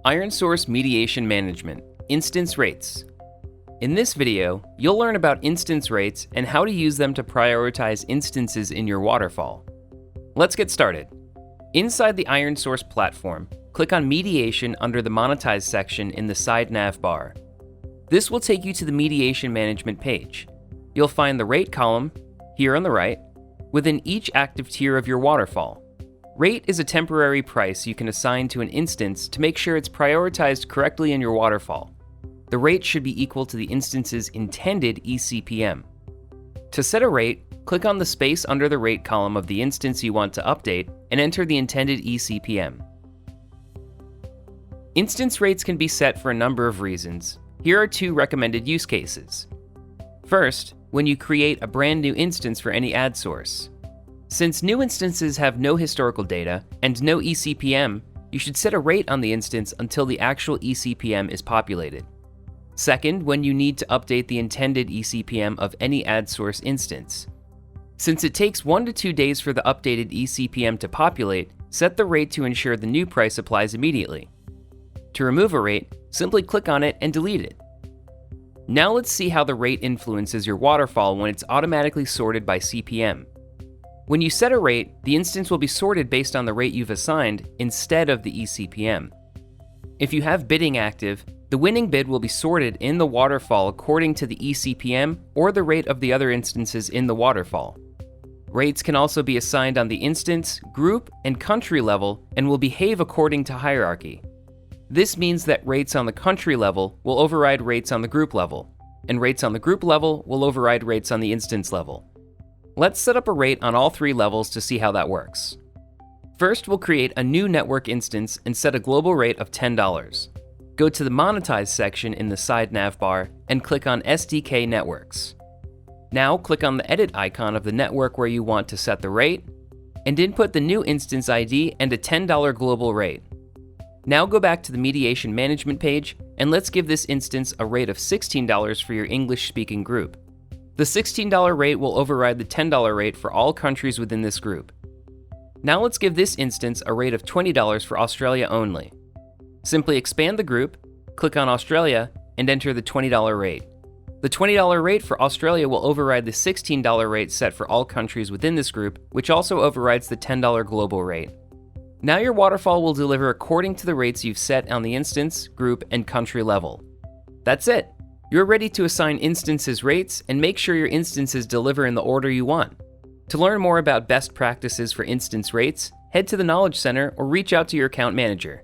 IronSource Mediation Management, Instance Rates. In this video, you'll learn about instance rates and how to use them to prioritize instances in your waterfall. Let's get started. Inside the IronSource platform, click on Mediation under the Monetize section in the side nav bar. This will take you to the Mediation Management page. You'll find the Rate column, here on the right, within each active tier of your waterfall. Rate is a temporary price you can assign to an instance to make sure it's prioritized correctly in your waterfall. The rate should be equal to the instance's intended eCPM. To set a rate, click on the space under the rate column of the instance you want to update and enter the intended eCPM. Instance rates can be set for a number of reasons. Here are two recommended use cases. First, when you create a brand new instance for any ad source. Since new instances have no historical data and no eCPM, you should set a rate on the instance until the actual eCPM is populated. Second, when you need to update the intended eCPM of any ad source instance. Since it takes 1 to 2 days for the updated eCPM to populate, set the rate to ensure the new price applies immediately. To remove a rate, simply click on it and delete it. Now let's see how the rate influences your waterfall when it's automatically sorted by CPM. When you set a rate, the instance will be sorted based on the rate you've assigned instead of the eCPM. If you have bidding active, the winning bid will be sorted in the waterfall according to the eCPM or the rate of the other instances in the waterfall. Rates can also be assigned on the instance, group, and country level and will behave according to hierarchy. This means that rates on the country level will override rates on the group level, and rates on the group level will override rates on the instance level. Let's set up a rate on all three levels to see how that works. First, we'll create a new network instance and set a global rate of $10. Go to the Monetize section in the side nav bar and click on SDK Networks. Now click on the edit icon of the network where you want to set the rate, and input the new instance ID and a $10 global rate. Now go back to the Mediation Management page, and let's give this instance a rate of $16 for your English-speaking group. The $16 rate will override the $10 rate for all countries within this group. Now let's give this instance a rate of $20 for Australia only. Simply expand the group, click on Australia, and enter the $20 rate. The $20 rate for Australia will override the $16 rate set for all countries within this group, which also overrides the $10 global rate. Now your waterfall will deliver according to the rates you've set on the instance, group, and country level. That's it! You're ready to assign instances rates and make sure your instances deliver in the order you want. To learn more about best practices for instance rates, head to the Knowledge Center or reach out to your account manager.